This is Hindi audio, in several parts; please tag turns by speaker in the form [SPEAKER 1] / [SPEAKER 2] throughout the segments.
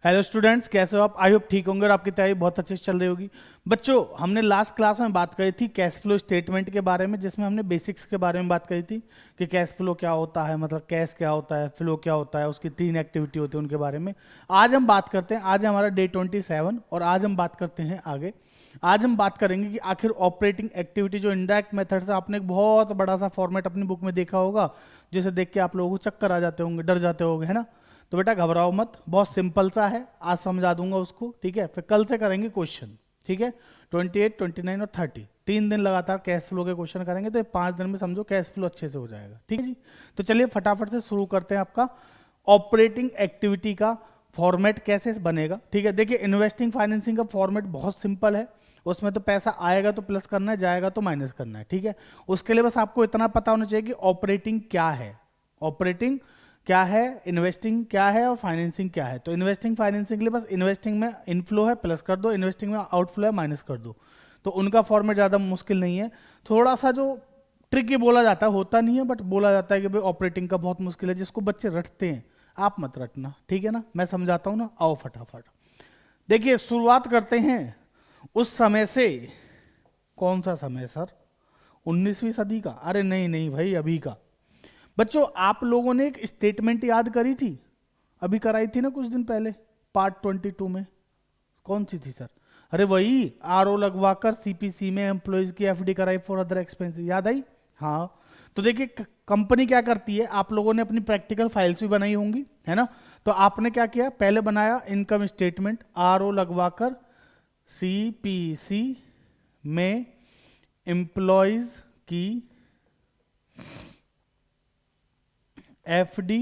[SPEAKER 1] हेलो स्टूडेंट्स, कैसे हो आप? आई होप ठीक होंगे और आपकी तैयारी बहुत अच्छे से चल रही होगी। बच्चों, हमने लास्ट क्लास में बात करी थी कैश फ्लो स्टेटमेंट के बारे में, जिसमें हमने बेसिक्स के बारे में बात करी थी कि कैश फ्लो क्या होता है, मतलब कैश क्या होता है, फ्लो क्या होता है, उसकी 3 एक्टिविटी होती है उनके बारे में। आज हम बात करते हैं, आज हमारा डे 27 और आज हम बात करते हैं आगे। आज हम बात करेंगे कि आखिर ऑपरेटिंग एक्टिविटी जो इनडायरेक्ट मेथड से, आपने एक बहुत बड़ा सा फॉर्मेट अपनी बुक में देखा होगा, जिसे देख के आप लोगों को चक्कर आ जाते होंगे, डर जाते होंगे, है ना। तो बेटा घबराओ मत, बहुत सिंपल सा है, आज समझा दूंगा उसको, ठीक है। फिर कल से करेंगे क्वेश्चन, ठीक है। 28, 29 और 30 3 दिन लगातार कैश फ्लो के क्वेश्चन करेंगे, तो 5 दिन में समझो कैश फ्लो अच्छे से हो जाएगा, ठीक है जी। तो चलिए फटाफट से शुरू करते हैं। आपका ऑपरेटिंग एक्टिविटी का फॉर्मेट कैसे बनेगा, ठीक है। देखिए, इन्वेस्टिंग फाइनेंसिंग का फॉर्मेट बहुत सिंपल है। उसमें तो पैसा आएगा तो प्लस करना है, जाएगा तो माइनस करना है, ठीक है। उसके लिए बस आपको इतना पता होना चाहिए कि ऑपरेटिंग क्या है, ऑपरेटिंग क्या है, इन्वेस्टिंग क्या है और फाइनेंसिंग क्या है। तो इन्वेस्टिंग फाइनेंसिंग के लिए बस इन्वेस्टिंग में इनफ्लो है प्लस कर दो, इन्वेस्टिंग में आउटफ्लो है माइनस कर दो। तो उनका फॉर्मेट ज़्यादा मुश्किल नहीं है। थोड़ा सा जो ट्रिकी बोला जाता है, होता नहीं है बट बोला जाता है कि भाई ऑपरेटिंग का बहुत मुश्किल है, जिसको बच्चे रटते हैं। आप मत रटना, ठीक है ना, मैं समझाता हूँ ना। आओ फटाफट देखिए, शुरुआत करते हैं उस समय से। कौन सा समय सर? 19वीं सदी का? अरे नहीं नहीं भाई, अभी का। बच्चों, आप लोगों ने एक स्टेटमेंट याद करी थी, अभी कराई थी ना कुछ दिन पहले, पार्ट 22 में। कौन सी थी सर? अरे वही, आरओ लगवाकर सीपीसी में एम्प्लॉयज की एफडी कराई फॉर अदर एक्सपेंसेस, याद आई? हाँ। तो देखिए, कंपनी क्या करती है, आप लोगों ने अपनी प्रैक्टिकल फाइल्स भी बनाई होंगी, है ना। तो आपने क्या किया, पहले बनाया इनकम स्टेटमेंट, आरओ लगवाकर सीपीसी में एम्प्लॉयज की एफडी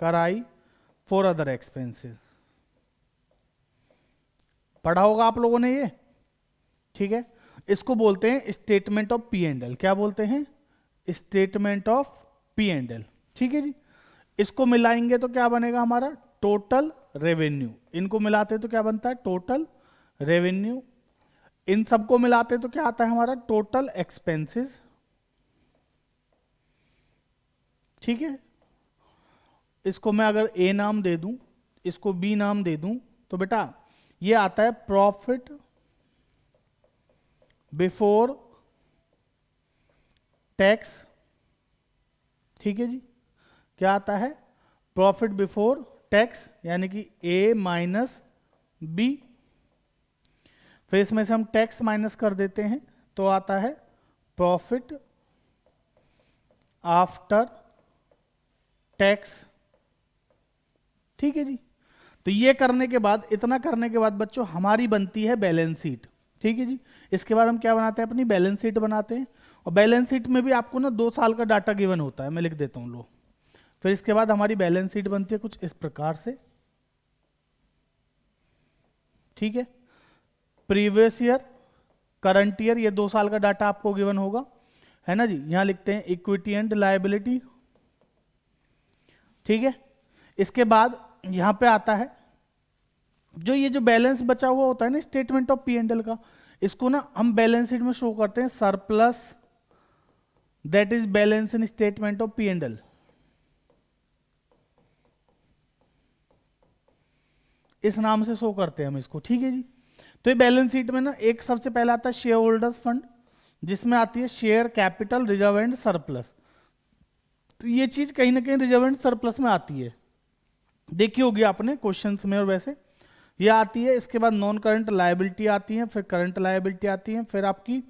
[SPEAKER 1] कराई फॉर अदर एक्सपेंसेस। पढ़ा होगा आप लोगों ने ये, ठीक है। इसको बोलते हैं statement of P and L. क्या बोलते हैं? Statement of P and L, ठीक है जी। इसको मिलाएंगे तो क्या बनेगा हमारा? Total revenue. इनको मिलाते तो क्या बनता है? Total revenue. इन सबको मिलाते तो क्या आता है हमारा? टोटल एक्सपेंसेस, ठीक है। इसको मैं अगर ए नाम दे दूं, इसको बी नाम दे दूं, तो बेटा ये आता है प्रॉफिट बिफोर टैक्स, ठीक है जी। क्या आता है? प्रॉफिट बिफोर टैक्स, यानी कि ए माइनस बी। फिर इसमें से हम टैक्स माइनस कर देते हैं तो आता है प्रॉफिट आफ्टर टैक्स, ठीक है जी। तो ये करने के बाद, इतना करने के बाद बच्चों हमारी बनती है बैलेंस शीट, ठीक है जी। इसके बाद हम क्या बनाते हैं? अपनी बैलेंस शीट बनाते हैं। और बैलेंस शीट में भी आपको ना 2 साल का डाटा गिवन होता है, मैं लिख देता हूं लो। फिर इसके बाद हमारी बैलेंस शीट बनती है कुछ इस प्रकार से, ठीक है। प्रीवियस ईयर, करंट ईयर, ये 2 साल का डाटा आपको गिवन होगा, है ना जी। यहां लिखते हैं इक्विटी एंड लायबिलिटी, ठीक है। इसके बाद यहां पे आता है जो ये जो बैलेंस बचा हुआ होता है ना statement of P and L का, इसको ना हम बैलेंस शीट में शो करते हैं surplus, that is balance in statement of P and L. इस नाम से शो करते हैं हम इसको, ठीक है जी। तो ये बैलेंस शीट में ना एक सबसे पहले आता है शेयर होल्डर्स फंड, जिसमें आती है share capital reserve and surplus. तो ये चीज कहीं ना कहीं रिजर्व एंड सरप्लस में आती है, देखी होगी आपने क्वेश्चंस में। और वैसे ये आती है। इसके बाद नॉन करंट लायबिलिटी आती है, फिर करंट लायबिलिटी आती है, फिर आपकी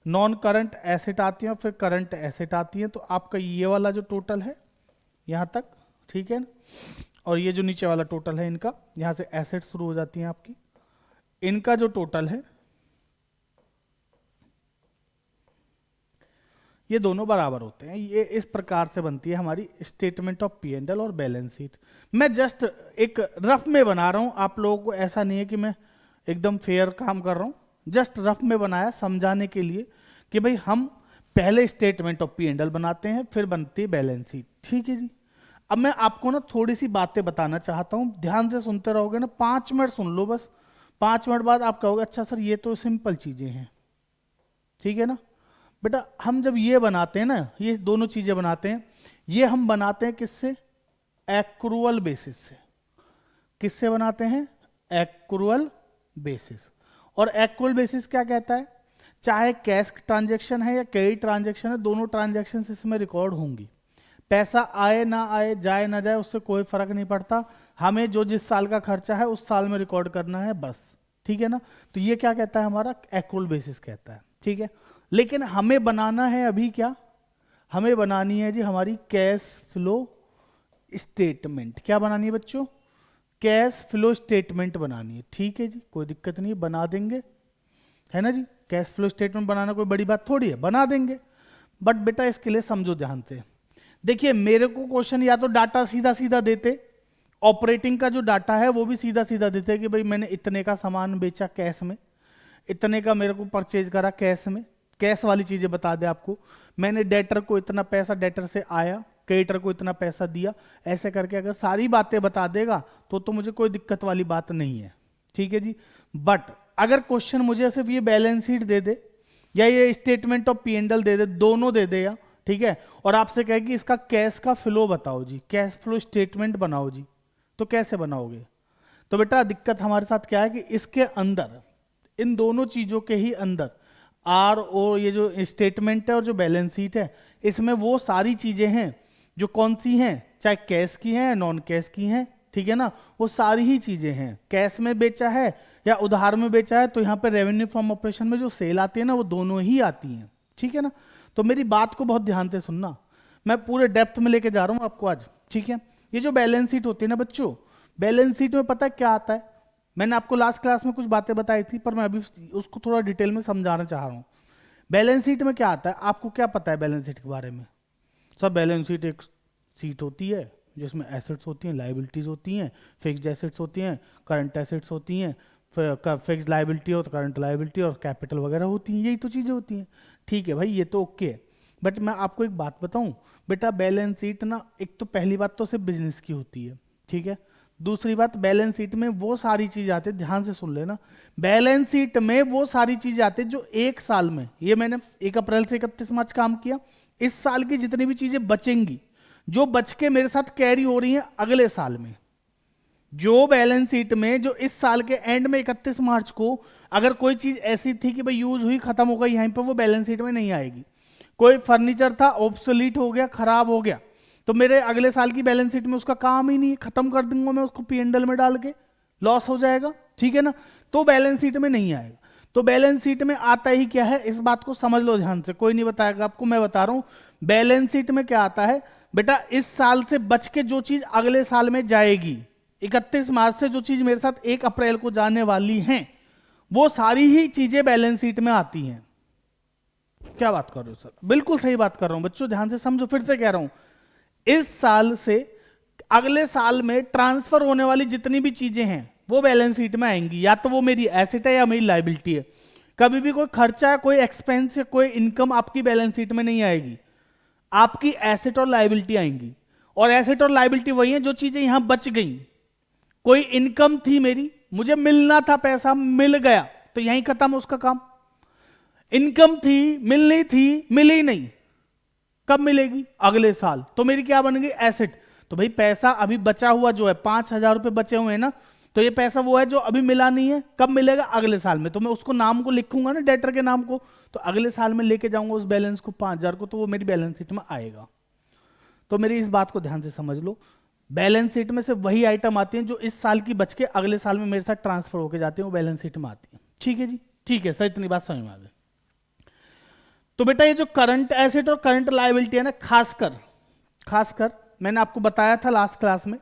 [SPEAKER 1] नॉन करंट एसेट आती है, फिर करंट एसेट आती है। तो आपका ये वाला जो टोटल है यहां तक, ठीक है। और ये जो नीचे वाला टोटल है इनका, यहां से एसेट शुरू हो जाती हैं आपकी, इनका जो टोटल है ये दोनों बराबर होते हैं। ये इस प्रकार से बनती है हमारी statement of P and L और बैलेंस शीट। मैं जस्ट एक रफ में बना रहा हूं, आप लोगों को ऐसा नहीं है कि मैं एकदम फेयर काम कर रहा हूं, जस्ट रफ में बनाया समझाने के लिए कि भाई हम पहले statement of P and L बनाते हैं, फिर बनती है बैलेंस शीट, ठीक है जी। अब मैं आपको ना थोड़ी सी बातें बताना चाहता हूं, ध्यान से सुनते रहोगे ना, 5 मिनट सुन लो बस। 5 मिनट बाद आप कहोगे अच्छा सर ये तो सिंपल चीजें हैं, ठीक है ना। बेटा हम जब ये बनाते हैं ना, ये दोनों चीजें बनाते हैं, ये हम बनाते हैं किससे? एक्रूअल बेसिस से। किससे बनाते हैं? Accrual basis. और एक्रूअल बेसिस क्या कहता है? चाहे कैश ट्रांजैक्शन है या क्रेडिट ट्रांजैक्शन है, दोनों ट्रांजैक्शन इसमें रिकॉर्ड होंगी। पैसा आए ना आए, जाए ना जाए, उससे कोई फर्क नहीं पड़ता। हमें जो जिस साल का खर्चा है उस साल में रिकॉर्ड करना है बस। ठीक है ना? तो ये क्या कहता है? हमारा एक्रूअल बेसिस कहता है। ठीक है, लेकिन हमें बनाना है अभी क्या? हमें बनानी है जी हमारी कैश फ्लो स्टेटमेंट। क्या बनानी है बच्चों? कैश फ्लो स्टेटमेंट बनानी है। ठीक है जी, कोई दिक्कत नहीं, बना देंगे, है ना जी। कैश फ्लो स्टेटमेंट बनाना कोई बड़ी बात थोड़ी है, बना देंगे। बट बेटा इसके लिए समझो ध्यान से। देखिए मेरे को क्वेश्चन या तो डाटा सीधा सीधा देते, ऑपरेटिंग का जो डाटा है वो भी सीधा सीधा देते कि भाई मैंने इतने का सामान बेचा कैश में, इतने का मेरे को परचेज करा कैश में, कैश वाली चीजें बता दे आपको। मैंने डेटर को इतना पैसा डेटर से आया, क्रेडिटर को इतना पैसा दिया, ऐसे करके अगर सारी बातें बता देगा तो मुझे कोई दिक्कत वाली बात नहीं है। ठीक है जी। बट अगर क्वेश्चन मुझे सिर्फ ये बैलेंस शीट दे दे या ये statement of P and L दे दे, दोनों दे दे या, ठीक है, और आपसे कहे कि इसका कैश का फ्लो बताओ जी, कैश फ्लो स्टेटमेंट बनाओ जी, तो कैसे बनाओगे? तो बेटा दिक्कत हमारे साथ क्या है कि इसके अंदर, इन दोनों चीजों के ही अंदर आर और ये जो स्टेटमेंट है और जो बैलेंस शीट है, इसमें वो सारी चीजें हैं जो कौन सी हैं, चाहे कैश की हैं नॉन कैश की हैं। ठीक है ना, वो सारी ही चीजें हैं। कैश में बेचा है या उधार में बेचा है, तो यहाँ पे रेवेन्यू फ्रॉम ऑपरेशन में जो सेल आती है ना, वो दोनों ही आती हैं। ठीक है ना, तो मेरी बात को बहुत ध्यान से सुनना, मैं पूरे डेप्थ में लेके जा रहा हूँ आपको आज। ठीक है, ये जो बैलेंस शीट होती है ना बच्चों, बैलेंस शीट में पता है क्या आता है? मैंने आपको लास्ट क्लास में कुछ बातें बताई थी, पर मैं अभी उसको थोड़ा डिटेल में समझाना चाह रहा हूँ। बैलेंस शीट में क्या आता है, आपको क्या पता है बैलेंस शीट के बारे में? सब बैलेंस शीट एक शीट होती है जिसमें एसेट्स होती हैं, लाइबिलिटीज होती हैं, फिक्स्ड एसेट्स होती हैं, करंट एसेट्स होती हैं, फिक्स्ड लाइबिलिटी और करंट लाइबिलिटी और कैपिटल वगैरह होती हैं, यही तो चीज़ें होती हैं। ठीक है भाई, ये तो ओके है। बट मैं आपको एक बात बताऊं बेटा, बैलेंस शीट ना, एक तो पहली बात तो सिर्फ बिजनेस की होती है। ठीक है, दूसरी बात, बैलेंस शीट में वो सारी चीज आती है, ध्यान से सुन लेना, बैलेंस शीट में वो सारी चीज आती है जो एक साल में, ये मैंने 1 अप्रैल से 31 मार्च काम किया, इस साल की जितनी भी चीजें बचेंगी, जो बच के मेरे साथ कैरी हो रही हैं अगले साल में, जो बैलेंस शीट में जो इस साल के एंड में 31 मार्च को अगर कोई चीज ऐसी थी कि भाई यूज हुई खत्म हो गई, यहीं पर वो बैलेंस शीट में नहीं आएगी। कोई फर्नीचर था ऑब्सोलीट हो गया, खराब हो गया, तो मेरे अगले साल की बैलेंस शीट में उसका काम ही नहीं, खत्म कर दूंगा मैं उसको पी&एल में डाल के, लॉस हो जाएगा। ठीक है ना, तो बैलेंस शीट में नहीं आएगा। तो बैलेंस शीट में आता ही क्या है, इस बात को समझ लो ध्यान से, कोई नहीं बताएगा आपको, मैं बता रहा हूं। बैलेंस शीट में क्या आता है बेटा, इस साल से बच के जो चीज अगले साल में जाएगी, 31 मार्च से जो चीज मेरे साथ 1 अप्रैल को जाने वाली हैं, वो सारी ही चीजें बैलेंस शीट में आती हैं। क्या बात कर रहे हो सर? बिल्कुल सही बात कर रहा हूं बच्चों, ध्यान से समझो, फिर से कह रहा हूं, इस साल से अगले साल में ट्रांसफर होने वाली जितनी भी चीजें हैं वो बैलेंस शीट में आएंगी, या तो वो मेरी एसेट है या मेरी लाइबिलिटी है। कभी भी कोई खर्चा, कोई एक्सपेंस, कोई इनकम आपकी बैलेंस शीट में नहीं आएगी, आपकी एसेट और लाइबिलिटी आएंगी। और एसेट और लाइबिलिटी वही है जो चीजें यहां बच गई। कोई इनकम थी मेरी, मुझे मिलना था पैसा, मिल गया, तो यहीं खत्म उसका काम। इनकम थी, मिलनी थी, मिली नहीं, कब मिलेगी? अगले साल, तो मेरी क्या बन गई? एसेट। तो भाई पैसा अभी बचा हुआ जो है 5,000 रुपए बचे हुए हैं ना, तो ये पैसा वो है जो अभी मिला नहीं है, कब मिलेगा? अगले साल में। तो मैं उसको नाम को लिखूंगा ना, डेटर के नाम को, तो अगले साल में लेके जाऊंगा उस बैलेंस को 5,000 को, तो वो मेरी बैलेंस शीट में आएगा। तो मेरी इस बात को ध्यान से समझ लो, बैलेंस शीट में से वही आइटम आती हैं जो इस साल की बच के अगले साल में मेरे साथ ट्रांसफर होकर जाती है, वो बैलेंस शीट में आती है। ठीक है जी, ठीक है सर, इतनी बात समझ में आ गई। तो बेटा ये जो करंट एसेट और करंट लायबिलिटी है ना, खासकर मैंने आपको बताया था लास्ट क्लास में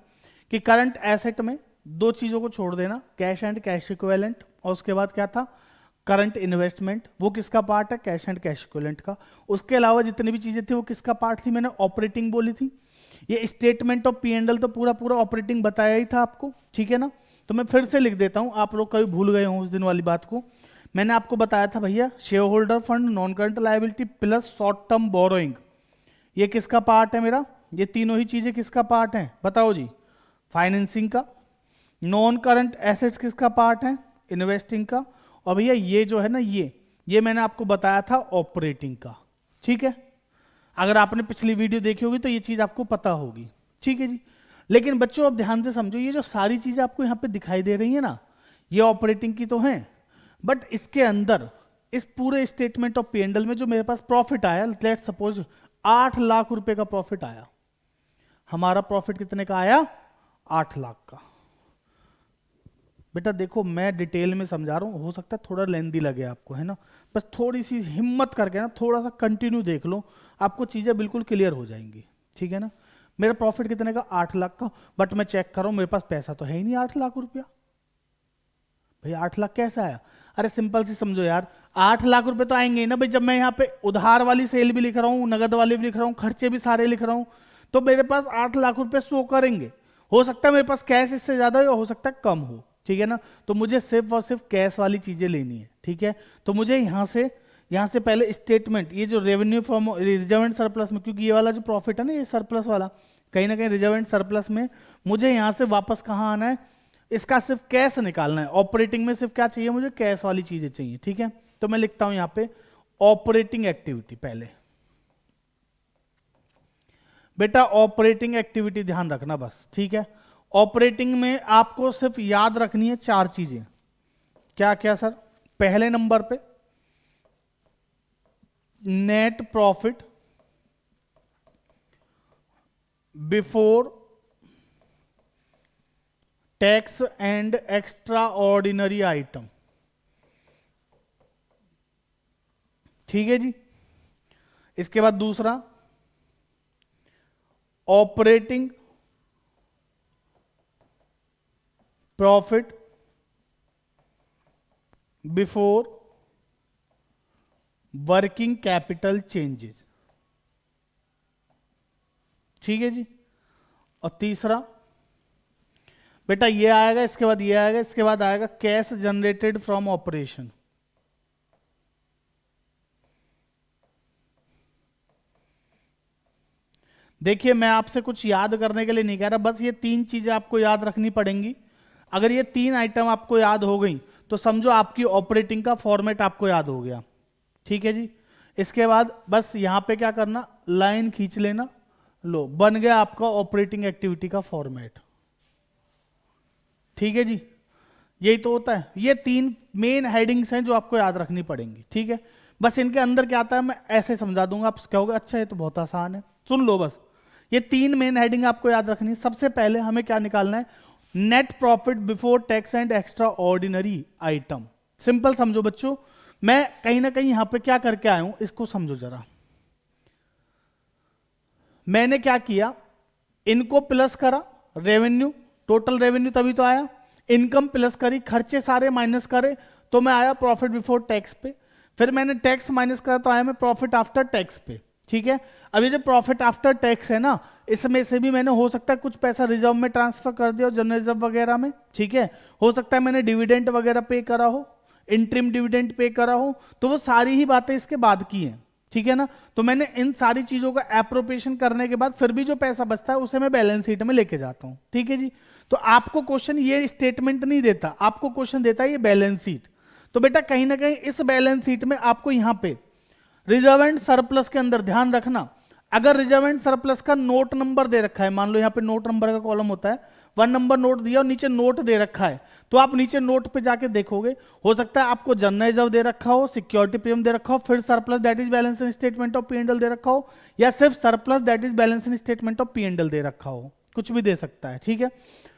[SPEAKER 1] कि करंट एसेट में 2 चीजों को छोड़ देना, कैश एंड कैश इक्विवेलेंट, और उसके बाद क्या था? Current investment. वो किसका पार्ट है? कैश एंड कैश इक्विवेलेंट का। उसके अलावा जितनी भी चीजें थी वो किसका पार्ट थी? मैंने ऑपरेटिंग बोली थी। ये स्टेटमेंट ऑफ पी&एल तो पूरा ऑपरेटिंग बताया ही था आपको। ठीक है ना, तो मैं फिर से लिख देता हूं, आप लोग कभी भूल गए हो उस दिन वाली बात को। मैंने आपको बताया था भैया, share holder fund, non current liability plus short term borrowing, ये किसका पार्ट है मेरा? ये तीनों ही चीजें किसका पार्ट है? बताओ जी, फाइनेंसिंग का। नॉन करंट एसेट्स किसका पार्ट है? इन्वेस्टिंग का। और भैया ये जो है ना, ये मैंने आपको बताया था ऑपरेटिंग का। ठीक है, अगर आपने पिछली वीडियो देखी होगी तो ये चीज आपको पता होगी। ठीक है जी, लेकिन बच्चों अब ध्यान से समझो, ये जो सारी चीजें आपको यहां पे दिखाई दे रही है ना, ये ऑपरेटिंग की तो हैं, बट इसके अंदर इस पूरे statement of P and L में जो मेरे पास प्रॉफिट आया, लेट्स सपोज 8 लाख रुपए का प्रॉफिट आया, हमारा प्रॉफिट कितने का आया? 8 लाख का। बेटा देखो मैं डिटेल में समझा रहा हूं, हो सकता है थोड़ा लेंदी लगे आपको, है ना, बस थोड़ी सी हिम्मत करके ना थोड़ा सा कंटिन्यू देख लो, आपको चीजें बिल्कुल क्लियर हो जाएंगी, ठीक है ना। मेरा प्रॉफिट कितने का? 8 लाख का, बट मैं चेक कर रहा हूं मेरे पास पैसा तो है ही नहीं 8 लाख रुपया। भाई 8 लाख कैसे आया? अरे सिंपल सी समझो यार, 8 लाख रुपए तो आएंगे ही ना भाई, जब मैं यहाँ पे उधार वाली सेल भी लिख रहा हूँ, नगद वाली भी लिख रहा हूँ, खर्चे भी सारे लिख रहा हूँ, तो मेरे पास 8 लाख रुपए शो करेंगे। हो सकता है मेरे पास कैश इससे ज्यादा हो, हो सकता है कम हो, ठीक है ना। तो मुझे सिर्फ और सिर्फ कैश वाली चीजें लेनी है, ठीक है। तो मुझे यहाँ से पहले स्टेटमेंट, ये जो revenue from reserve and surplus में, क्योंकि ये वाला जो प्रॉफिट है ना, ये सरप्लस वाला, कहीं ना कहीं रिजर्व एंड सरप्लस में मुझे यहाँ से वापस कहाँ आना है, इसका सिर्फ कैश निकालना है। ऑपरेटिंग में सिर्फ क्या चाहिए मुझे? कैश वाली चीजें चाहिए, ठीक है। तो मैं लिखता हूं यहाँ पे ऑपरेटिंग एक्टिविटी पहले। बेटा ऑपरेटिंग एक्टिविटी ध्यान रखना बस, ठीक है। ऑपरेटिंग में आपको सिर्फ याद रखनी है 4 चीजें। क्या क्या सर? पहले नंबर पे net profit before tax and extra ordinary item, ठीक है जी। इसके बाद दूसरा operating profit before working capital changes, ठीक है जी। और तीसरा बेटा ये आएगा, इसके बाद ये आएगा, इसके बाद आएगा कैश जनरेटेड फ्रॉम ऑपरेशन। देखिए मैं आपसे कुछ याद करने के लिए नहीं कह रहा, बस ये 3 चीजें आपको याद रखनी पड़ेंगी। अगर ये 3 आइटम आपको याद हो गई तो समझो आपकी ऑपरेटिंग का फॉर्मेट आपको याद हो गया, ठीक है जी। इसके बाद बस यहां पे क्या करना, लाइन खींच लेना, लो बन गया आपका ऑपरेटिंग एक्टिविटी का फॉर्मेट, ठीक है जी। यही तो होता है, ये 3 मेन हेडिंग्स हैं जो आपको याद रखनी पड़ेंगी, ठीक है। बस इनके अंदर क्या आता है मैं ऐसे समझा दूंगा, आप कहोगे अच्छा ये तो बहुत आसान है, सुन लो बस। ये 3 मेन हेडिंग आपको याद रखनी है। सबसे पहले हमें क्या निकालना है? Net profit before tax and extra ordinary item. Simple समझो बच्चों, मैं कहीं ना कहीं यहां पे क्या करके आया हूं, इसको समझो जरा। मैंने क्या किया, इनको प्लस करा, रेवेन्यू, टोटल रेवेन्यू तभी तो आया, इनकम प्लस करी, खर्चे सारे माइनस करे, तो मैं आया प्रॉफिट बिफोर टैक्स पे। फिर मैंने टैक्स माइनस करा तो आया मैं प्रॉफिट आफ्टर टैक्स पे, ठीक है। अब ये जो प्रॉफिट आफ्टर टैक्स है ना, इसमें से भी मैंने हो सकता है कुछ पैसा रिजर्व में ट्रांसफर कर दिया, जनरल रिजर्व वगैरह में, ठीक है। हो सकता है मैंने डिविडेंड वगैरह पे करा हो, इंट्रीम डिविडेंड पे करा हो, तो वो सारी ही बातें इसके बाद की हैं, ठीक है ना। तो मैंने इन सारी चीजों का एप्रोप्रिएशन करने के बाद फिर भी जो पैसा बचता है उसे मैं बैलेंस शीट में लेके जाता हूं, ठीक है जी। तो आपको क्वेश्चन ये स्टेटमेंट नहीं देता, आपको क्वेश्चन देता है ये बैलेंस शीट। तो बेटा कहीं ना कहीं इस बैलेंस शीट में आपको यहां पे रिजर्व एंड सरप्लस के अंदर ध्यान रखना, अगर रिजर्व एंड सरप्लस का नोट नंबर दे रखा है, मान लो यहां पे नोट नंबर का कॉलम होता है, 1 नंबर नोट दिया और नीचे नोट दे रखा है, तो आप नीचे नोट पे जाके देखोगे, हो सकता है आपको जनरल रिजर्व दे रखा हो, सिक्योरिटी प्रीमियम दे रखा हो, फिर surplus that is balance in statement of P and L दे रखा हो, या सिर्फ surplus that is balance in statement of P and L दे रखा हो, कुछ भी दे सकता है, ठीक है।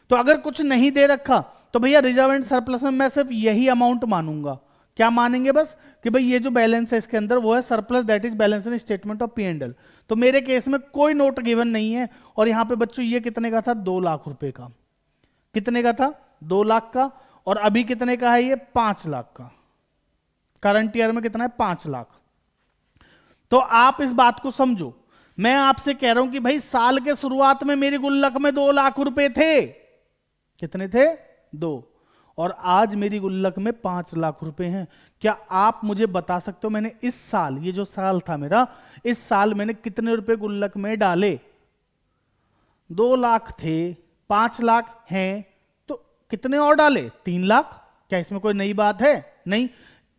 [SPEAKER 1] तो अगर कुछ नहीं दे रखा तो भैया रिजर्व एंड सरप्लस में मैं सिर्फ यही अमाउंट मानूंगा। क्या मानेंगे? बस कि भाई ये जो बैलेंस है इसके अंदर वो है surplus that is balance in statement of P and L. तो मेरे केस में कोई नोट गिवन नहीं है, और यहां पे बच्चों ये कितने का था? 2 लाख रुपए का। कितने का था? 2 लाख का। और अभी कितने का है? ये 5 लाख का। करंट ईयर में कितना है? 5 लाख। तो आप इस बात को समझो, मैं आपसे कह रहा हूं कि भाई साल के शुरुआत में मेरी गुल्लक में 2 लाख रुपए थे। कितने थे? 2। और आज मेरी गुल्लक में 5 लाख रुपए हैं। क्या आप मुझे बता सकते हो मैंने इस साल, ये जो साल था मेरा, इस साल मैंने कितने रुपए गुल्लक में डाले? 2 लाख थे, 5 लाख हैं, तो कितने और डाले? 3 लाख। क्या इसमें कोई नई बात है? नहीं।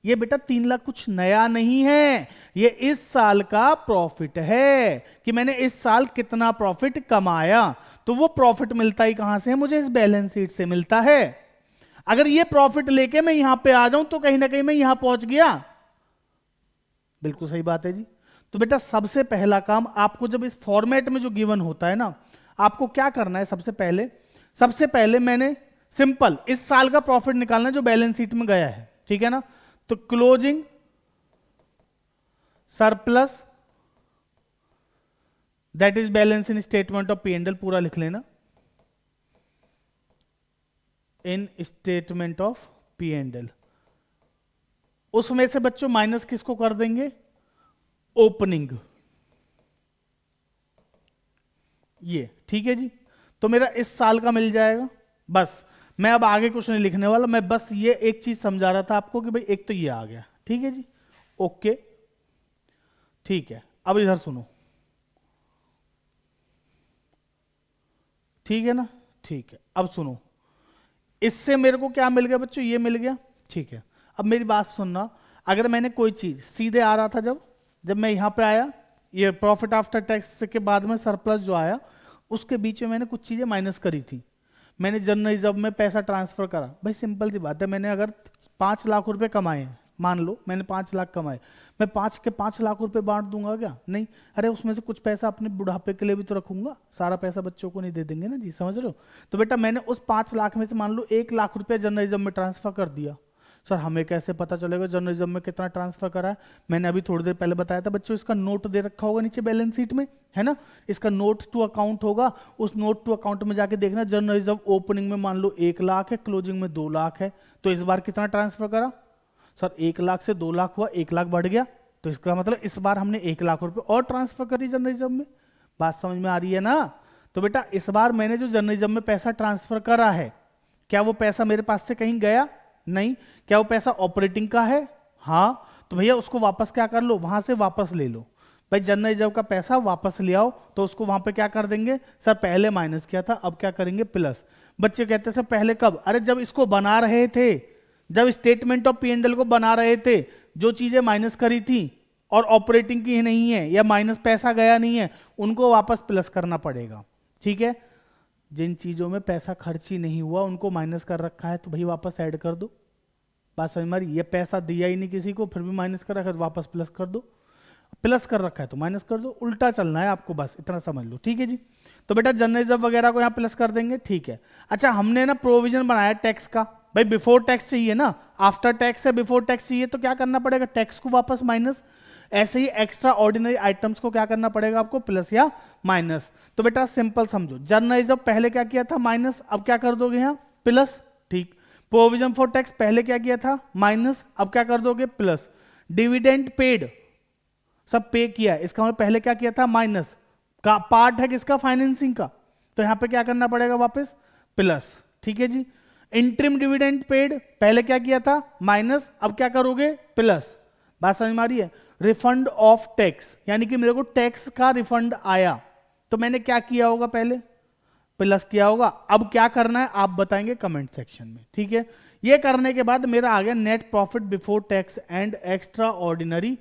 [SPEAKER 1] ये बेटा 3 लाख कुछ नया नहीं है, ये इस साल का प्रॉफिट है कि मैंने इस साल कितना प्रॉफिट कमाया। तो वो प्रॉफिट मिलता ही कहां से है, मुझे इस बैलेंस शीट से मिलता है। अगर ये प्रॉफिट लेके मैं यहां पे आ जाऊं तो कहीं ना कहीं मैं यहां पहुंच गया। बिल्कुल सही बात है जी। तो बेटा सबसे पहला काम आपको जब इस फॉर्मेट में जो गिवन होता है ना, आपको क्या करना है, सबसे पहले मैंने सिंपल इस साल का प्रॉफिट निकालना है जो बैलेंस शीट में गया है, ठीक है ना। तो closing surplus that is balance in statement of P and L, पूरा लिख लेना, in statement of P and L. उसमें से बच्चों माइनस किसको कर देंगे, ओपनिंग, ये ठीक है जी। तो मेरा इस साल का मिल जाएगा। बस मैं अब आगे कुछ नहीं लिखने वाला, मैं बस ये एक चीज समझा रहा था आपको कि भाई एक तो ये आ गया, ठीक है जी, ओके ठीक है। अब इधर सुनो, ठीक है ना, ठीक है। अब सुनो, इससे मेरे को क्या मिल गया बच्चों, ये मिल गया, ठीक है। अब मेरी बात सुनना, अगर मैंने कोई चीज सीधे आ रहा था, जब मैं यहां पे आया, ये प्रॉफिट आफ्टर टैक्स के बाद में सरप्लस जो आया, उसके बीच में मैंने कुछ चीजें माइनस करी थी, मैंने जर्नलिज्म में पैसा ट्रांसफर करा। भाई सिंपल सी बात है, मैंने अगर 5 लाख रुपए कमाए, मान लो मैंने 5 लाख कमाए, मैं 5 लाख रुपए बांट दूंगा क्या, नहीं। अरे उसमें से कुछ पैसा अपने बुढ़ापे के लिए भी तो रखूंगा, सारा पैसा बच्चों को नहीं दे देंगे ना जी, समझ रहे हो। तो बेटा मैंने उस 5 लाख में से मान लो 1 लाख रुपया जर्नलिज्म में ट्रांसफर कर दिया। सर हमें कैसे पता चलेगा जर्नलिज्म में कितना ट्रांसफर करा है, मैंने अभी थोड़ी देर पहले बताया था बच्चों, इसका नोट दे रखा होगा नीचे बैलेंस शीट में, है ना, इसका नोट टू अकाउंट होगा, उस नोट टू अकाउंट में जाके देखना, जर्नलिज्म ओपनिंग में मान लो 1 लाख है, क्लोजिंग में 2 लाख है, तो इस बार कितना ट्रांसफर करा, सर 1 लाख से 2 लाख हुआ, 1 लाख बढ़ गया, तो इसका मतलब इस बार हमने 1 लाख रुपए और ट्रांसफर कर दी जर्नलिज्म में। बात समझ में आ रही है ना। तो बेटा इस बार मैंने जो जर्नलिज्म में पैसा ट्रांसफर करा है, क्या वो पैसा मेरे पास से कहीं गया, नहीं। क्या वो पैसा ऑपरेटिंग का है, हाँ, तो भैया उसको वापस क्या कर लो, वहां से वापस ले लो। भाई जर्नलिज्म का पैसा वापस ले आओ, तो उसको वहां पे क्या कर देंगे, सर पहले माइनस किया था, अब क्या करेंगे, प्लस। बच्चे कहते हैं सर पहले कब, अरे जब इसको बना रहे थे, जब statement of P and L को बना रहे थे, जो चीजें माइनस करी थी और ऑपरेटिंग की नहीं है या माइनस पैसा गया नहीं है, उनको वापस प्लस करना पड़ेगा, ठीक है। जिन चीजों में पैसा खर्च ही नहीं हुआ उनको माइनस कर रखा है, तो भाई वापस ऐड कर दो। बात समझ में आ रही, ये पैसा दिया ही नहीं किसी को, फिर भी माइनस कर रखा है, तो वापस प्लस कर दो, प्लस कर रखा है तो माइनस कर दो, उल्टा चलना है आपको, बस इतना समझ लो, ठीक है जी। तो बेटा जर्नलिज्म वगैरह को यहाँ प्लस कर देंगे, ठीक है। अच्छा हमने ना प्रोविजन बनाया टैक्स का, भाई बिफोर टैक्स चाहिए ना, आफ्टर टैक्स है बिफोर टैक्स चाहिए, तो क्या करना पड़ेगा, टैक्स को वापस माइनस, ऐसे ही एक्स्ट्रा ऑर्डिनरी आइटम्स को क्या करना पड़ेगा आपको, प्लस या माइनस। तो बेटा सिंपल समझो, जर्नलिज्म पहले क्या किया था, माइनस, अब क्या कर दोगे यहाँ प्लस, ठीक। प्रोविजन फॉर टैक्स पहले क्या किया था, माइनस, अब क्या कर दोगे, प्लस। डिविडेंड पेड सब पे किया, इसका मतलब पहले क्या किया था, माइनस का पार्ट है किसका, फाइनेंसिंग का, तो यहां पे क्या करना पड़ेगा, वापस प्लस, ठीक है जी। इंटरिम डिविडेंड पेड पहले क्या किया था, माइनस, अब क्या करोगे, प्लस। बात समझ में आ रही है। रिफंड ऑफ टैक्स, यानी कि मेरे को टैक्स का रिफंड आया, तो मैंने क्या किया होगा, पहले प्लस किया होगा, अब क्या करना है आप बताएंगे कमेंट सेक्शन में, ठीक है। ये करने के बाद मेरा आ गया net profit before tax and extra ordinary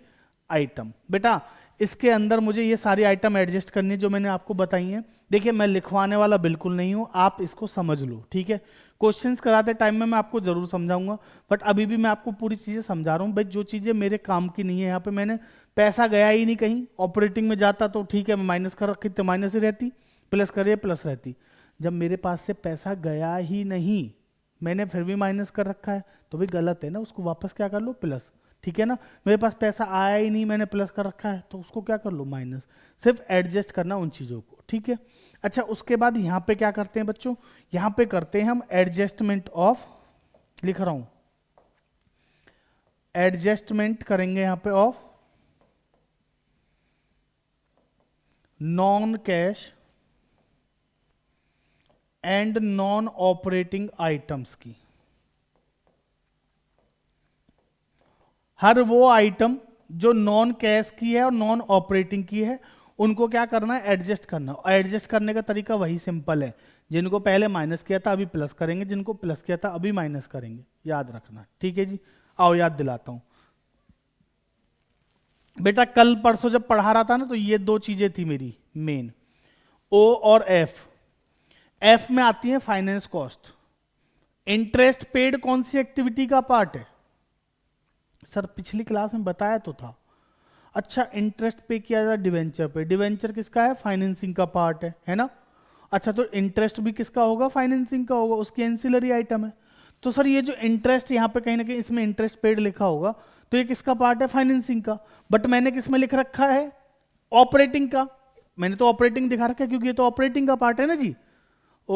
[SPEAKER 1] item. बेटा इसके अंदर मुझे ये सारी आइटम एडजस्ट करनी है जो मैंने आपको बताई हैं। देखिए मैं लिखवाने वाला बिल्कुल नहीं हूं, आप इसको समझ लो, ठीक है। क्वेश्चंस कराते टाइम में मैं आपको जरूर समझाऊंगा, बट अभी भी मैं आपको पूरी चीजें समझा रहा हूं। भाई जो चीजें मेरे काम की नहीं है, यहाँ पे मैंने पैसा गया ही नहीं कहीं, ऑपरेटिंग में जाता तो ठीक है, मैं माइनस कर रखी तो माइनस ही रहती, प्लस करिए प्लस रहती। जब मेरे पास से पैसा गया ही नहीं, मैंने फिर भी माइनस कर रखा है, तो भी गलत है ना, उसको वापस क्या कर लो, प्लस, ठीक है ना। मेरे पास पैसा आया ही नहीं, मैंने प्लस कर रखा है, तो उसको क्या कर लो, माइनस। सिर्फ एडजस्ट करना उन चीजों को, ठीक है। अच्छा उसके बाद यहां पे क्या करते हैं बच्चों, यहां पे करते हैं हम एडजस्टमेंट ऑफ, लिख रहा हूं, एडजस्टमेंट करेंगे यहां पे of non cash and non operating items की। हर वो आइटम जो नॉन कैश की है और नॉन ऑपरेटिंग की है, उनको क्या करना है, एडजस्ट करना। और एडजस्ट करने का तरीका वही सिंपल है, जिनको पहले माइनस किया था अभी प्लस करेंगे, जिनको प्लस किया था अभी माइनस करेंगे, याद रखना, ठीक है जी। आओ याद दिलाता हूं। बेटा कल परसों जब पढ़ा रहा था ना, तो ये दो चीजें थी मेरी मेन, ओ और एफ। एफ में आती है फाइनेंस कॉस्ट। इंटरेस्ट पेड कौन सी एक्टिविटी का पार्ट है? सर पिछली क्लास में बताया तो था। अच्छा, इंटरेस्ट पे किया जाता डिवेंचर पे, डिवेंचर किसका है? फाइनेंसिंग का पार्ट है ना? अच्छा, तो इंटरेस्ट भी किसका होगा? फाइनेंसिंग का होगा, उसकी एंसिलरी आइटम है। तो सर ये जो इंटरेस्ट यहाँ पे कहीं ना कहीं इसमें इंटरेस्ट पेड लिखा होगा, तो ये किसका पार्ट है? फाइनेंसिंग का। बट मैंने किसमें लिख रखा है? ऑपरेटिंग का। मैंने तो ऑपरेटिंग दिखा रखा है क्योंकि ये तो ऑपरेटिंग का पार्ट है ना जी। ओ,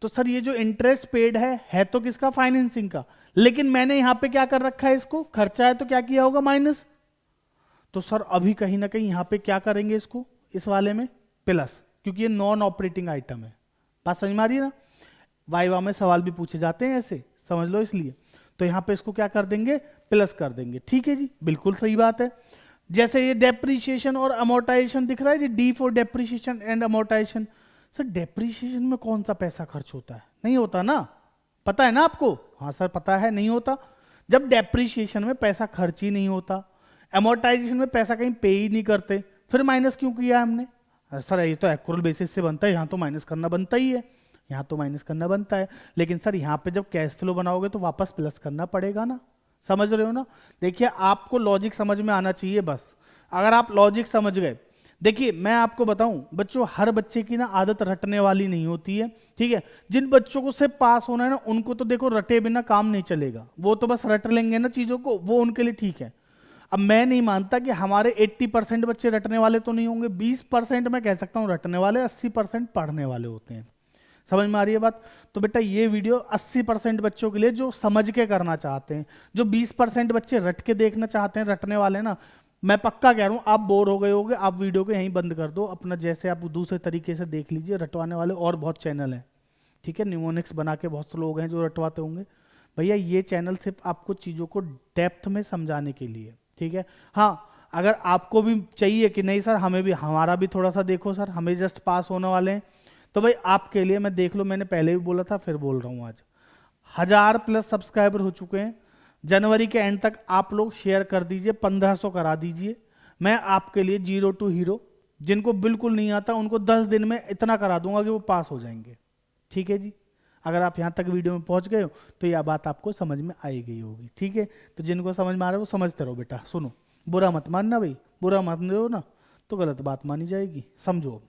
[SPEAKER 1] तो सर ये जो इंटरेस्ट पेड है तो किसका? फाइनेंसिंग का। लेकिन मैंने यहां पे क्या कर रखा है? इसको खर्चा है तो क्या किया होगा? माइनस। तो सर अभी कहीं ना कहीं यहां पे क्या करेंगे इसको, इस वाले में प्लस, क्योंकि ये नॉन ऑपरेटिंग आइटम है। बात समझ में आ रही है ना? वाइवा में सवाल भी पूछे जाते हैं ऐसे, समझ लो इसलिए। तो यहां पे इसको क्या कर देंगे? प्लस कर देंगे। ठीक है जी, बिल्कुल सही बात है। जैसे ये डेप्रीशिएशन और अमोर्टाइजेशन दिख रहा है जी, D for depreciation and amortisation. Sir depreciation में कौन सा पैसा खर्च होता है? नहीं होता ना, पता है ना आपको? हाँ सर पता है, नहीं होता। जब डेप्रीशिएशन में पैसा खर्च ही नहीं होता, अमोर्टाइजेशन में पैसा कहीं पे ही नहीं करते, फिर माइनस क्यों किया हमने? सर ये तो एक्रूअल बेसिस से बनता है, यहाँ तो माइनस करना बनता ही है, यहाँ तो माइनस करना बनता है। लेकिन सर यहाँ पे जब कैश फ्लो बनाओगे तो वापस प्लस करना पड़ेगा ना, समझ रहे हो ना? देखिए आपको लॉजिक समझ में आना चाहिए बस। अगर आप लॉजिक समझ गए, देखिए मैं आपको बताऊं बच्चों, हर बच्चे की ना आदत रटने वाली नहीं होती है, ठीक है? जिन बच्चों को सिर्फ पास होना है ना, उनको तो देखो रटे बिना काम नहीं चलेगा, वो तो बस रट लेंगे ना चीजों को, वो उनके लिए ठीक है। अब मैं नहीं मानता कि हमारे 80% बच्चे रटने वाले तो नहीं होंगे, 20% मैं कह सकता हूं रटने वाले, 80% पढ़ने वाले होते हैं। समझ में आ रही है बात? तो बेटा ये वीडियो 80% बच्चों के लिए जो समझ के करना चाहते हैं, जो 20% बच्चे रट के देखना चाहते हैं, रटने वाले ना, मैं पक्का कह रहा हूं आप बोर हो गए होगे, आप वीडियो को यहीं बंद कर दो अपना, जैसे आप दूसरे तरीके से देख लीजिए। रटवाने वाले और बहुत चैनल हैं, ठीक है? न्यूमोनिक्स बना के बहुत से लोग हैं जो रटवाते होंगे। भैया ये चैनल सिर्फ आपको चीज़ों को डेप्थ में समझाने के लिए, ठीक है? हाँ, अगर आपको भी चाहिए कि नहीं सर हमें भी, हमारा भी थोड़ा सा देखो सर, हमें जस्ट पास होने वाले हैं, तो भाई आपके लिए मैं देख लो, मैंने पहले भी बोला था फिर बोल रहा हूँ, आज 1000+ सब्सक्राइबर हो चुके हैं। जनवरी के एंड तक आप लोग शेयर कर दीजिए, 1500 करा दीजिए। मैं आपके लिए 0 टू हीरो, जिनको बिल्कुल नहीं आता उनको 10 दिन में इतना करा दूंगा कि वो पास हो जाएंगे, ठीक है जी? अगर आप यहाँ तक वीडियो में पहुंच गए हो तो यह बात आपको समझ में आई गई होगी, ठीक है? तो जिनको समझ में आ रहा है वो समझते रहो बेटा। सुनो, बुरा मत मानना भाई, बुरा मान रहे हो ना तो गलत बात मानी जाएगी, समझो,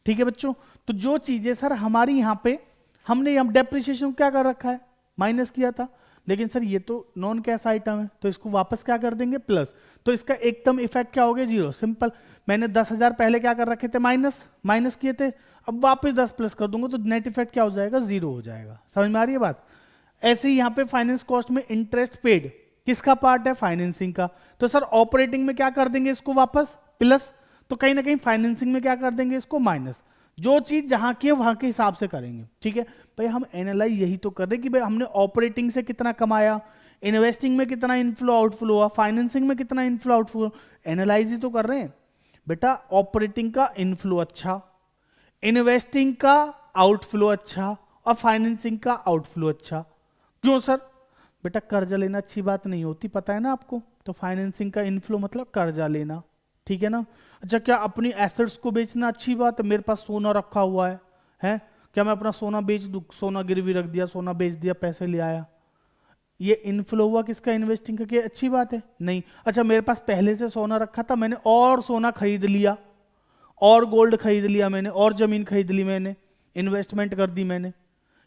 [SPEAKER 1] ठीक है बच्चों? तो जो चीजें सर हमारी यहाँ पे, हमने यहाँ डेप्रिसिएशन क्या कर रखा है? माइनस किया था, लेकिन सर ये तो नॉन कैश आइटम है, तो इसको वापस क्या कर देंगे? प्लस। तो इसका एकदम इफेक्ट क्या हो गया? 0। सिंपल। मैंने 10,000 पहले क्या कर रखे थे? माइनस किए थे, अब वापस 10 प्लस कर दूंगा तो नेट इफेक्ट क्या हो जाएगा? 0 हो जाएगा। समझ में आ रही है बात? ऐसे ही यहाँ पे फाइनेंस कॉस्ट में इंटरेस्ट पेड किसका पार्ट है? फाइनेंसिंग का। तो सर ऑपरेटिंग में क्या कर देंगे इसको? वापस प्लस। तो कहीं ना कहीं फाइनेंसिंग में क्या कर देंगे इसको? माइनस। जो चीज जहां की है वहां के हिसाब से करेंगे, ठीक है भाई? हम एनालाइज यही तो कर रहे हैं कि भाई हमने ऑपरेटिंग से कितना कमाया, इन्वेस्टिंग में कितना इनफ्लो आउटफ्लो हुआ, फाइनेंसिंग में कितना इनफ्लो आउटफ्लो, एनालाइज ही तो कर रहे हैं बेटा। ऑपरेटिंग का इनफ्लो अच्छा, इन्वेस्टिंग का आउटफ्लो अच्छा, और फाइनेंसिंग का आउटफ्लो अच्छा। क्यों सर? बेटा कर्जा लेना अच्छी बात नहीं होती, पता है ना आपको? तो फाइनेंसिंग का इनफ्लो मतलब कर्जा लेना, ठीक है ना? अच्छा, क्या अपनी एसेट्स को बेचना अच्छी बात है? मेरे पास सोना रखा हुआ है? क्या मैं अपना सोना बेच दूं? सोना गिरवी रख दिया, सोना बेच दिया, पैसे ले आया, ये इनफ्लो हुआ किसका? इन्वेस्टिंग का। क्या अच्छी बात है? नहीं। अच्छा, मेरे पास पहले से सोना रखा था, मैंने और सोना खरीद लिया, और गोल्ड खरीद लिया मैंने, और जमीन खरीद ली मैंने, इन्वेस्टमेंट कर दी मैंने,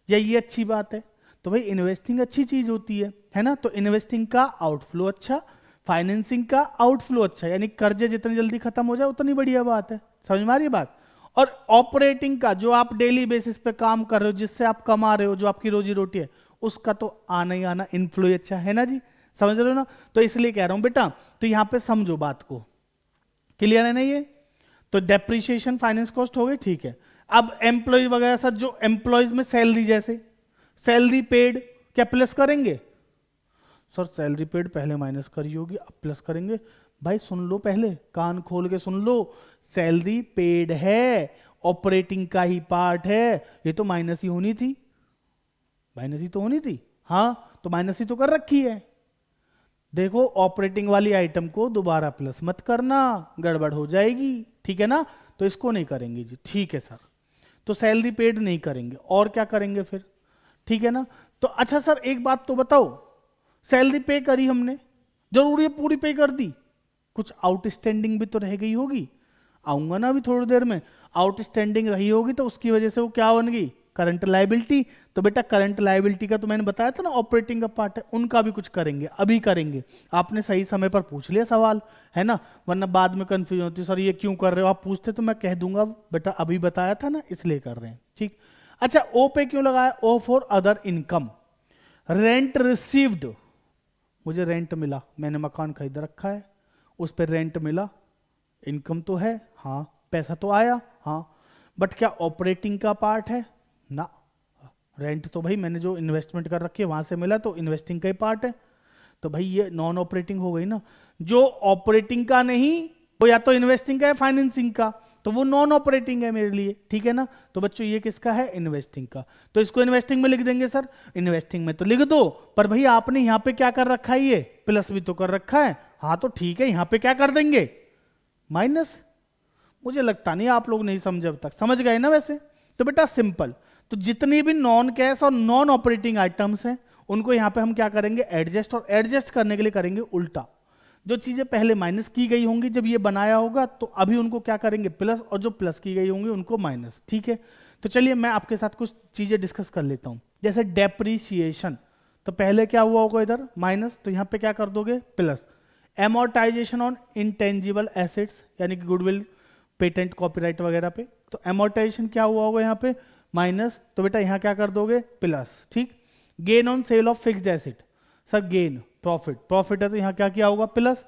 [SPEAKER 1] या ये अच्छी बात है? तो भाई इन्वेस्टिंग अच्छी चीज होती है ना? तो इन्वेस्टिंग का आउटफ्लो अच्छा, फाइनेंसिंग का आउटफ्लो अच्छा, यानी कर्जे जितनी जल्दी खत्म हो जाए उतनी बढ़िया बात है। समझ में आ रही है बात? और ऑपरेटिंग का, जो आप डेली बेसिस पे काम कर रहे हो, जिससे आप कमा रहे हो, जो आपकी रोजी रोटी है, उसका तो आना ही आना इनफ्लो ही अच्छा है ना जी? समझ रहे हो ना? तो इसलिए कह रहा हूं बेटा, तो यहां पे समझो बात को, क्लियर है ना ये? तो डेप्रिसिएशन फाइनेंस कॉस्ट हो गई, ठीक है। अब एम्प्लॉय वगैरह सर, जो एम्प्लॉयज में सैलरी, जैसे सैलरी पेड, क्या प्लस करेंगे? सर सैलरी पेड पहले माइनस करी होगी, अब प्लस करेंगे। भाई सुन लो, पहले कान खोल के सुन लो, सैलरी पेड है, ऑपरेटिंग का ही पार्ट है, ये तो माइनस ही होनी थी, माइनस ही तो होनी थी। हाँ, तो माइनस ही तो कर रखी है। देखो ऑपरेटिंग वाली आइटम को दोबारा प्लस मत करना, गड़बड़ हो जाएगी, ठीक है ना? तो इसको नहीं करेंगे जी, ठीक है सर। तो सैलरी पेड नहीं करेंगे, और क्या करेंगे फिर, ठीक है ना। तो अच्छा सर एक बात तो बताओ, सैलरी पे करी हमने, जरूरी है पूरी पे कर दी, कुछ आउटस्टैंडिंग भी तो रह गई होगी, आऊंगा ना अभी थोड़ी देर में, आउटस्टैंडिंग रही होगी तो उसकी वजह से वो क्या बन गई, करंट लायबिलिटी। तो बेटा करंट लायबिलिटी का तो मैंने बताया था ना ऑपरेटिंग का पार्ट है, उनका भी कुछ करेंगे, अभी करेंगे। आपने सही समय पर पूछ लिया सवाल, है ना, वरना बाद में कंफ्यूजन होती है, सर ये क्यों कर रहे हो आप, पूछते तो मैं कह दूंगा बेटा अभी बताया था ना इसलिए कर रहे हैं, ठीक। अच्छा ओ पे क्यों लगाया, O for other income, rent received, मुझे रेंट मिला, मैंने मकान खरीद रखा है, उस पर रेंट मिला, इनकम तो है, हाँ पैसा तो आया, हाँ, बट क्या ऑपरेटिंग का पार्ट है ना, रेंट तो भाई मैंने जो इन्वेस्टमेंट कर रखी है वहां से मिला, तो इन्वेस्टिंग का ही पार्ट है, तो भाई ये नॉन ऑपरेटिंग हो गई ना। जो ऑपरेटिंग का नहीं वो या तो इन्वेस्टिंग का है फाइनेंसिंग का, तो वो नॉन ऑपरेटिंग है मेरे लिए, ठीक है ना। तो बच्चों ये किसका है, इन्वेस्टिंग का, तो इसको इन्वेस्टिंग में लिख देंगे सर, इन्वेस्टिंग में तो लिख दो, पर भाई आपने यहां पे क्या कर रखा है, ये प्लस भी तो कर रखा है, हाँ तो ठीक है, यहां पे क्या कर देंगे, माइनस। मुझे लगता नहीं आप लोग नहीं समझे अब तक, समझ गए ना वैसे। तो बेटा सिंपल, तो जितनी भी नॉन कैश और नॉन ऑपरेटिंग आइटम्स हैं उनको यहां पे हम क्या करेंगे, एडजस्ट, और एडजस्ट करने के लिए करेंगे उल्टा, जो चीजें पहले माइनस की गई होंगी जब ये बनाया होगा तो अभी उनको क्या करेंगे प्लस, और जो प्लस की गई होंगी उनको माइनस, ठीक है। तो चलिए मैं आपके साथ कुछ चीजें डिस्कस कर लेता हूं, जैसे डेप्रीशिएशन, तो पहले क्या हुआ होगा इधर माइनस, तो यहां पे क्या कर दोगे plus. Amortisation on intangible assets, यानी कि गुडविल, पेटेंट, कॉपीराइट वगैरह पे, तो एमोर्टाइजेशन क्या हुआ होगा यहाँ पे माइनस, तो बेटा यहाँ क्या कर दोगे प्लस, ठीक। Gain on sale of fixed asset, sir gain profit, profit है तो यहाँ क्या किया होगा प्लस,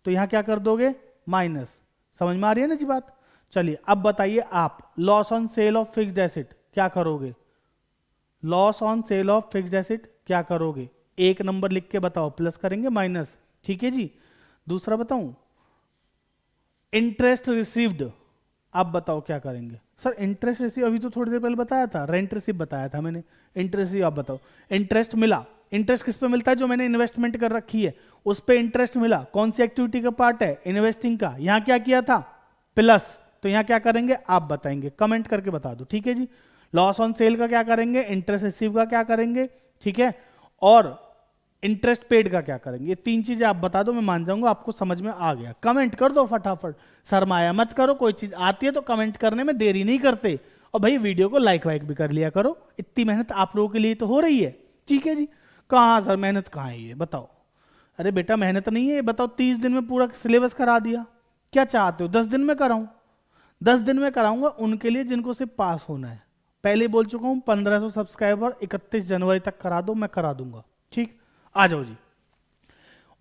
[SPEAKER 1] तो यहाँ क्या कर दोगे माइनस, समझ में आ रही है ना जी बात। चलिए अब बताइए आप, loss on sale of fixed asset क्या करोगे, loss on sale of fixed asset क्या करोगे, एक नंबर लिख के बताओ, प्लस करेंगे माइनस, ठीक है जी। दूसरा बताऊं, इंटरेस्ट रिसीव्ड, आप बताओ क्या करेंगे, सर इंटरेस्ट रिसीव अभी तो थोड़ी देर पहले बताया था, रेंट रिसीव बताया था मैंने, इंटरेस्ट रिसीव आप बताओ। इंटरेस्ट मिला, इंटरेस्ट किस पे मिलता है, जो मैंने इन्वेस्टमेंट कर रखी है उस पे इंटरेस्ट मिला, कौन सी एक्टिविटी का पार्ट है, इन्वेस्टिंग का, यहां क्या किया था प्लस, तो यहां क्या करेंगे आप बताएंगे, कमेंट करके बता दो, ठीक है जी। लॉस ऑन सेल का क्या करेंगे, इंटरेस्ट रिसीव का क्या करेंगे, ठीक है, और इंटरेस्ट पेड का क्या करेंगे, ये तीन चीजें आप बता दो, मैं मान जाऊंगा आपको समझ में आ गया। कमेंट कर दो फटाफट, शर्माया मत करो, कोई चीज आती है तो कमेंट करने में देरी नहीं करते, और भाई वीडियो को लाइक वाइक भी कर लिया करो, इतनी मेहनत आप लोगों के लिए तो हो रही है, ठीक है जी। कहाँ सर मेहनत कहाँ है ये बताओ, अरे बेटा मेहनत नहीं है, बताओ 30 दिन में पूरा सिलेबस करा दिया, क्या चाहते हो 10 दिन में कराऊं, 10 दिन में कराऊंगा उनके लिए जिनको सिर्फ पास होना है, पहले बोल चुका हूं 1500 सब्सक्राइबर 31 जनवरी तक करा दो, मैं करा दूंगा, ठीक। आ जाओ जी,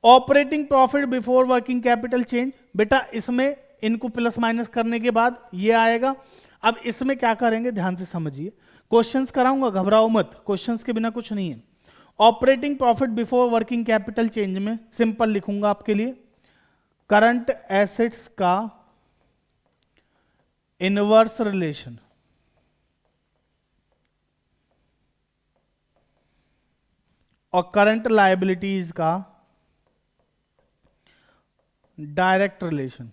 [SPEAKER 1] operating profit before working capital change, बेटा इसमें इनको प्लस माइनस करने के बाद ये आएगा। अब इसमें क्या करेंगे ध्यान से समझिए, क्वेश्चंस कराऊंगा घबराओ मत, क्वेश्चंस के बिना कुछ नहीं है। Operating profit before working capital change में सिंपल लिखूंगा आपके लिए, करंट एसेट्स का इनवर्स रिलेशन, और करंट लायबिलिटीज का डायरेक्ट रिलेशन।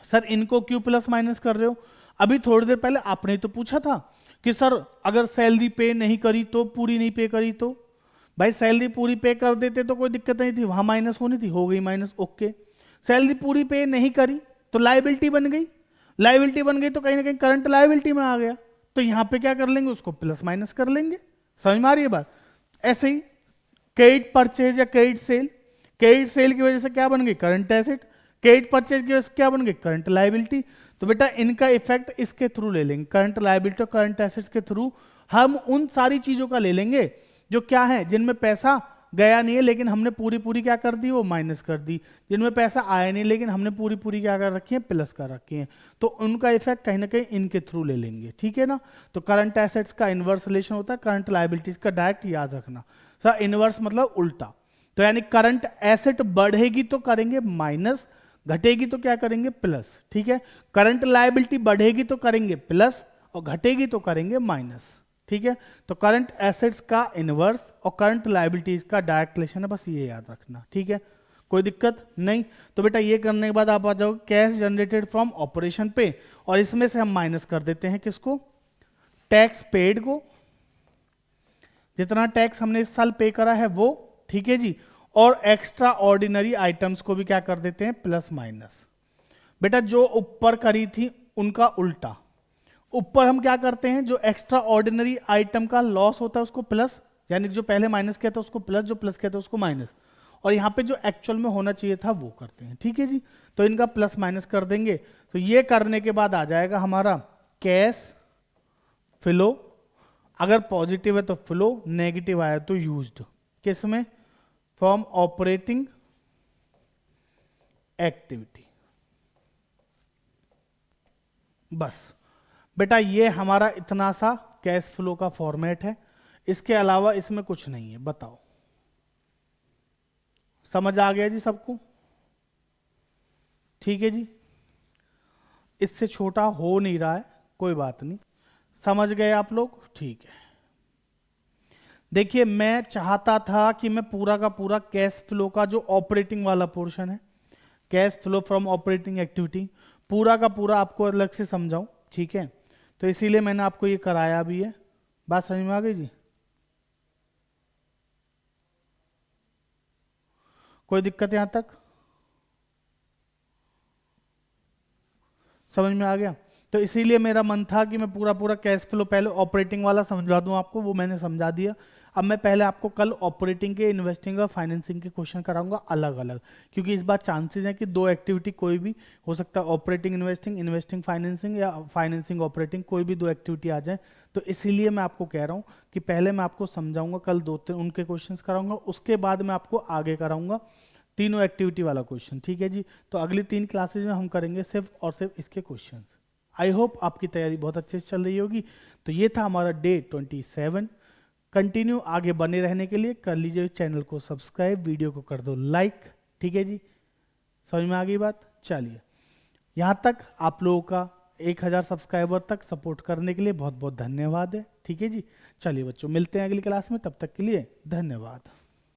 [SPEAKER 1] सर इनको क्यों प्लस माइनस कर रहे हो, अभी थोड़ी देर पहले आपने तो पूछा था कि सर अगर सैलरी पे नहीं करी तो, पूरी नहीं पे करी तो, भाई सैलरी पूरी पे कर देते तो कोई दिक्कत नहीं थी, वहां माइनस होनी थी, हो गई माइनस, ओके। सैलरी पूरी पे नहीं करी तो लायबिलिटी बन गई, लायबिलिटी बन गई तो कहीं ना कहीं करंट लायबिलिटी में आ गया, तो यहां पे क्या कर लेंगे उसको प्लस माइनस कर लेंगे, समझ में आ रही है बात। ऐसे ही क्रेडिट परचेज या क्रेडिट सेल, क्रेडिट सेल की वजह से क्या बन गई करंट एसेट, क्रेडिट परचेज की वजह से क्या बन गई करंट लायबिलिटी, तो बेटा इनका इफेक्ट इसके थ्रू ले लेंगे, करंट लायबिलिटी और करंट एसेट्स के थ्रू हम उन सारी चीजों का ले लेंगे जो क्या है, जिनमें पैसा गया नहीं है लेकिन हमने पूरी पूरी क्या कर दी वो माइनस कर दी, जिनमें पैसा आया नहीं लेकिन हमने पूरी पूरी क्या कर रखी है प्लस कर रखी है, तो उनका इफेक्ट कहीं ना कहीं इनके थ्रू ले लेंगे, ठीक है ना। तो करंट एसेट्स का इनवर्स रिलेशन होता है करंट लायबिलिटीज का, डायरेक्ट याद रखना सर, इनवर्स मतलब उल्टा, तो यानी करंट एसेट बढ़ेगी तो करेंगे माइनस, घटेगी तो क्या करेंगे प्लस, ठीक है। करंट लायबिलिटी बढ़ेगी तो करेंगे प्लस और घटेगी तो करेंगे माइनस, ठीक है। तो करंट एसेट्स का इनवर्स और करंट लायबिलिटीज का डायरेक्ट रिलेशन है, बस ये याद रखना, ठीक है। कोई दिक्कत नहीं। तो बेटा ये करने के बाद आप आ जाओगे कैश जनरेटेड फ्रॉम ऑपरेशन पे, और इसमें से हम माइनस कर देते हैं किसको, टैक्स पेड को, जितना टैक्स हमने इस साल पे करा है वो, ठीक है जी। और एक्स्ट्रा ऑर्डिनरी आइटम्स को भी क्या कर देते हैं, प्लस माइनस। बेटा जो ऊपर करी थी उनका उल्टा, ऊपर हम क्या करते हैं, जो एक्स्ट्रा ऑर्डिनरी आइटम का लॉस होता है उसको प्लस, यानी जो पहले माइनस किया था उसको प्लस, जो प्लस किया था उसको माइनस, और यहां पे जो एक्चुअल में होना चाहिए था वो करते हैं, ठीक है जी। तो इनका प्लस माइनस कर देंगे। तो ये करने के बाद आ जाएगा हमारा कैश फ्लो, अगर पॉजिटिव है तो फ्लो, नेगेटिव आया तो यूज्ड, किसमें, फ्रॉम ऑपरेटिंग एक्टिविटी। बस बेटा ये हमारा इतना सा कैश फ्लो का फॉर्मेट है, इसके अलावा इसमें कुछ नहीं है। बताओ समझ आ गया जी सबको, ठीक है जी। इससे छोटा हो नहीं रहा है, कोई बात नहीं, समझ गए आप लोग, ठीक है। देखिए मैं चाहता था कि मैं पूरा का पूरा कैश फ्लो का जो ऑपरेटिंग वाला पोर्शन है, cash flow from operating activity, पूरा का पूरा आपको अलग से समझाऊं, ठीक है। तो इसीलिए मैंने आपको ये कराया भी है। बात समझ में आ गई जी, कोई दिक्कत यहां तक, समझ में आ गया। तो इसीलिए मेरा मन था कि मैं पूरा पूरा कैश फ्लो पहले ऑपरेटिंग वाला समझा दूं आपको, वो मैंने समझा दिया। अब मैं पहले आपको कल ऑपरेटिंग के, इन्वेस्टिंग और फाइनेंसिंग के क्वेश्चन कराऊंगा अलग अलग, क्योंकि इस बार चांसेस हैं कि दो एक्टिविटी कोई भी हो सकता है, ऑपरेटिंग इन्वेस्टिंग, इन्वेस्टिंग फाइनेंसिंग, या फाइनेंसिंग ऑपरेटिंग, कोई भी दो एक्टिविटी आ जाए। तो इसीलिए मैं आपको कह रहा हूँ कि पहले मैं आपको समझाऊंगा, कल दो तीन उनके क्वेश्चन कराऊंगा, उसके बाद मैं आपको आगे कराऊंगा तीनों एक्टिविटी वाला क्वेश्चन, ठीक है जी। तो अगली 3 क्लासेज में हम करेंगे सिर्फ और सिर्फ इसके क्वेश्चंस। आई होप आपकी तैयारी बहुत अच्छे से चल रही होगी। तो ये था हमारा डे 27। कंटिन्यू आगे बने रहने के लिए कर लीजिए चैनल को सब्सक्राइब, वीडियो को कर दो लाइक, ठीक है जी। समझ में आ गई बात, चलिए। यहाँ तक आप लोगों का 1000 सब्सक्राइबर तक सपोर्ट करने के लिए बहुत बहुत धन्यवाद है, ठीक है जी। चलिए बच्चों मिलते हैं अगली क्लास में, तब तक के लिए धन्यवाद।